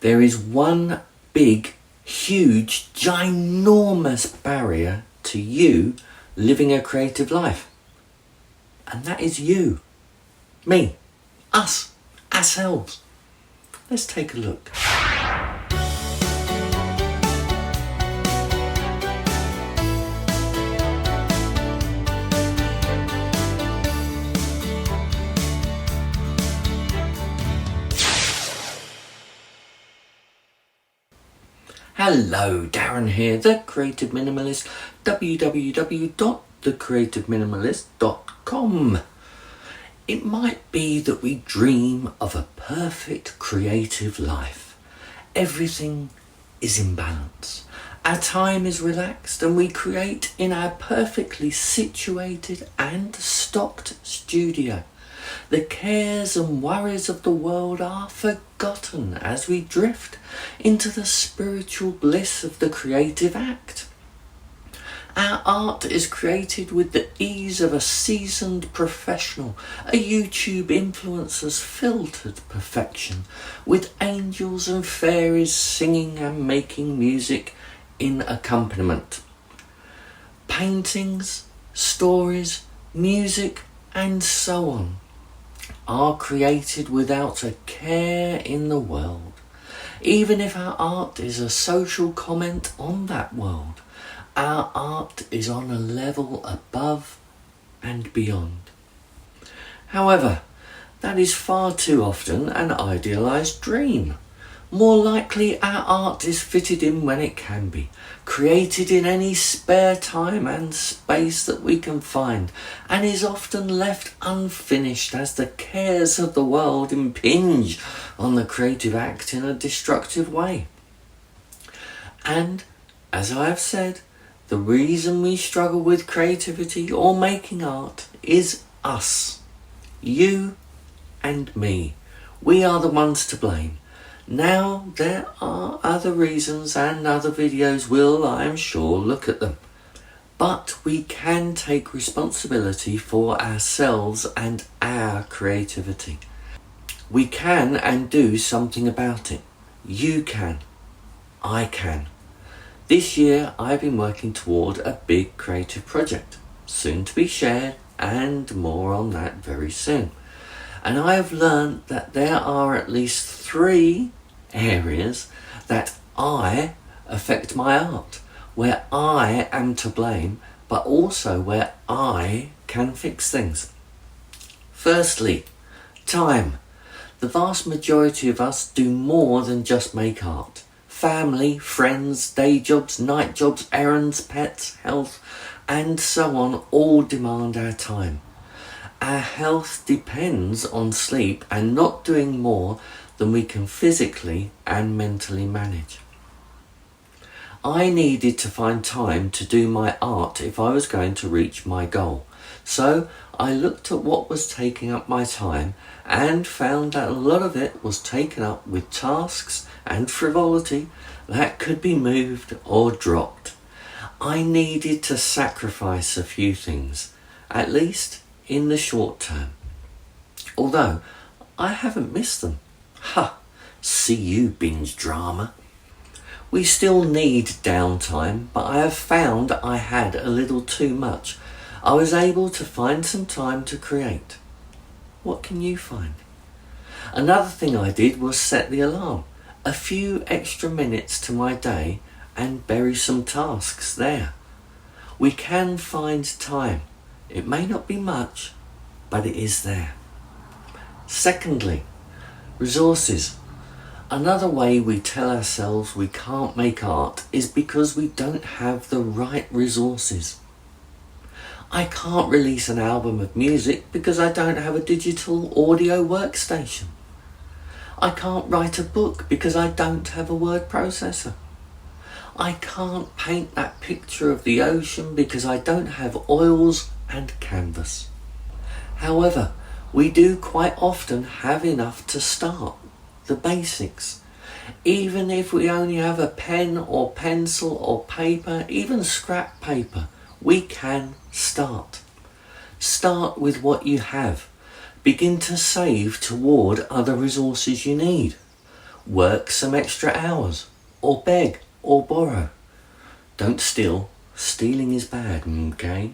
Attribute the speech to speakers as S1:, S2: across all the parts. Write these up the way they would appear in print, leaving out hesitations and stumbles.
S1: There is one big, huge, ginormous barrier to you living a creative life. And that is you. Me. Us. Ourselves. Let's take a look. Hello, Darren here, The Creative Minimalist, www.thecreativeminimalist.com. It might be that we dream of a perfect creative life. Everything is in balance. Our time is relaxed and we create in our perfectly situated and stocked studio. The cares and worries of the world are forgotten as we drift into the spiritual bliss of the creative act. Our art is created with the ease of a seasoned professional, a YouTube influencer's filtered perfection, with angels and fairies singing and making music in accompaniment. Paintings, stories, music, and so on are created without a care in the world, even if our art is a social comment on that world. Our art is on a level above and beyond. However, that is far too often an idealised dream. More likely, our art is fitted in when it can be, created in any spare time and space that we can find, and is often left unfinished as the cares of the world impinge on the creative act in a destructive way. And, as I have said, the reason we struggle with creativity or making art is us. You and me. We are the ones to blame. Now, there are other reasons and other videos will, I am sure, look at them. But we can take responsibility for ourselves and our creativity. We can and do something about it. You can. I can. This year, I've been working toward a big creative project, soon to be shared, and more on that very soon. And I have learned that there are at least 3 areas that I affect my art, where I am to blame, but also where I can fix things. Firstly, time. The vast majority of us do more than just make art. Family, friends, day jobs, night jobs, errands, pets, health, and so on all demand our time. Our health depends on sleep and not doing more than we can physically and mentally manage. I needed to find time to do my art if I was going to reach my goal. So I looked at what was taking up my time and found that a lot of it was taken up with tasks and frivolity that could be moved or dropped. I needed to sacrifice a few things, at least in the short term. Although I haven't missed them. See you, binge drama. We still need downtime, but I have found I had a little too much. I was able to find some time to create. What can you find? Another thing I did was set the alarm. A few extra minutes to my day and bury some tasks there. We can find time. It may not be much, but it is there. Secondly, resources. Another way we tell ourselves we can't make art is because we don't have the right resources. I can't release an album of music because I don't have a digital audio workstation. I can't write a book because I don't have a word processor. I can't paint that picture of the ocean because I don't have oils and canvas. However, we do quite often have enough to start, the basics. Even if we only have a pen or pencil or paper, even scrap paper, we can start. Start with what you have. Begin to save toward other resources you need. work some extra hours, or beg, or borrow. Don't steal. Stealing is bad, okay?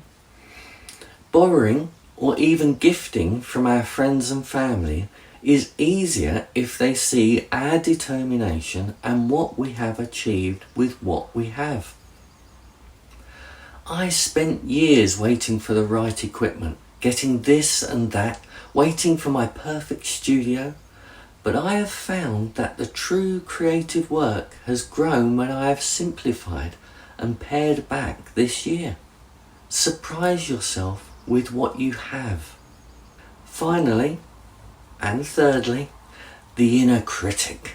S1: Borrowing or even gifting from our friends and family is easier if they see our determination and what we have achieved with what we have. I spent years waiting for the right equipment, getting this and that, waiting for my perfect studio, but I have found that the true creative work has grown when I have simplified and pared back this year. Surprise yourself with what you have. Finally, and thirdly, the inner critic.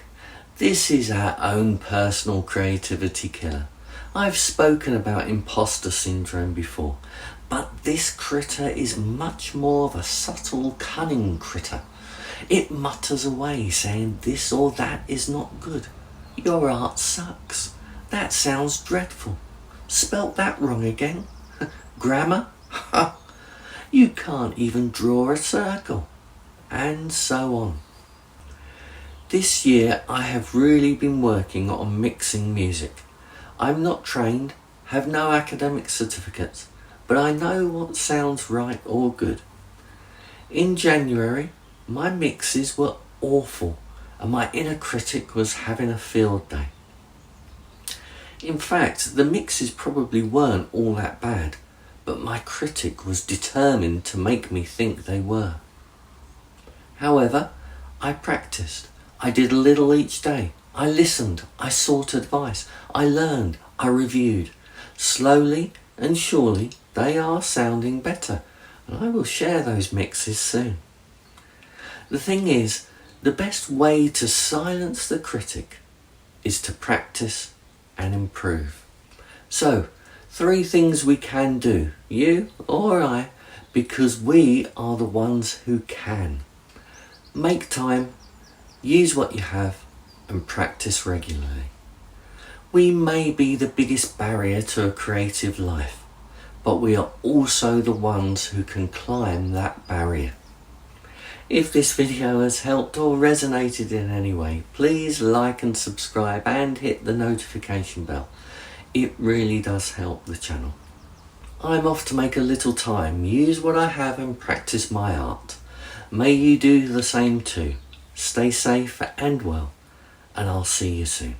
S1: This is our own personal creativity killer. I've spoken about imposter syndrome before, but this critter is much more of a subtle, cunning critter. It mutters away saying this or that is not good. Your art sucks. That sounds dreadful. Spelt that wrong again. Grammar? You can't even draw a circle. And so on. This year I have really been working on mixing music. I'm not trained, have no academic certificates, but I know what sounds right or good. In January, my mixes were awful and my inner critic was having a field day. In fact, the mixes probably weren't all that bad, but my critic was determined to make me think they were. However, I practiced. I did a little each day. I listened. I sought advice. I learned. I reviewed. Slowly and surely they are sounding better, and I will share those mixes soon. The thing is, the best way to silence the critic is to practice and improve. So, 3 things we can do, you or I, because we are the ones who can. Make time, use what you have, and practice regularly. We may be the biggest barrier to a creative life, but we are also the ones who can climb that barrier. If this video has helped or resonated in any way, please like and subscribe and hit the notification bell. It really does help the channel. I'm off to make a little time, use what I have and practice my art. May you do the same too. Stay safe and well, and I'll see you soon.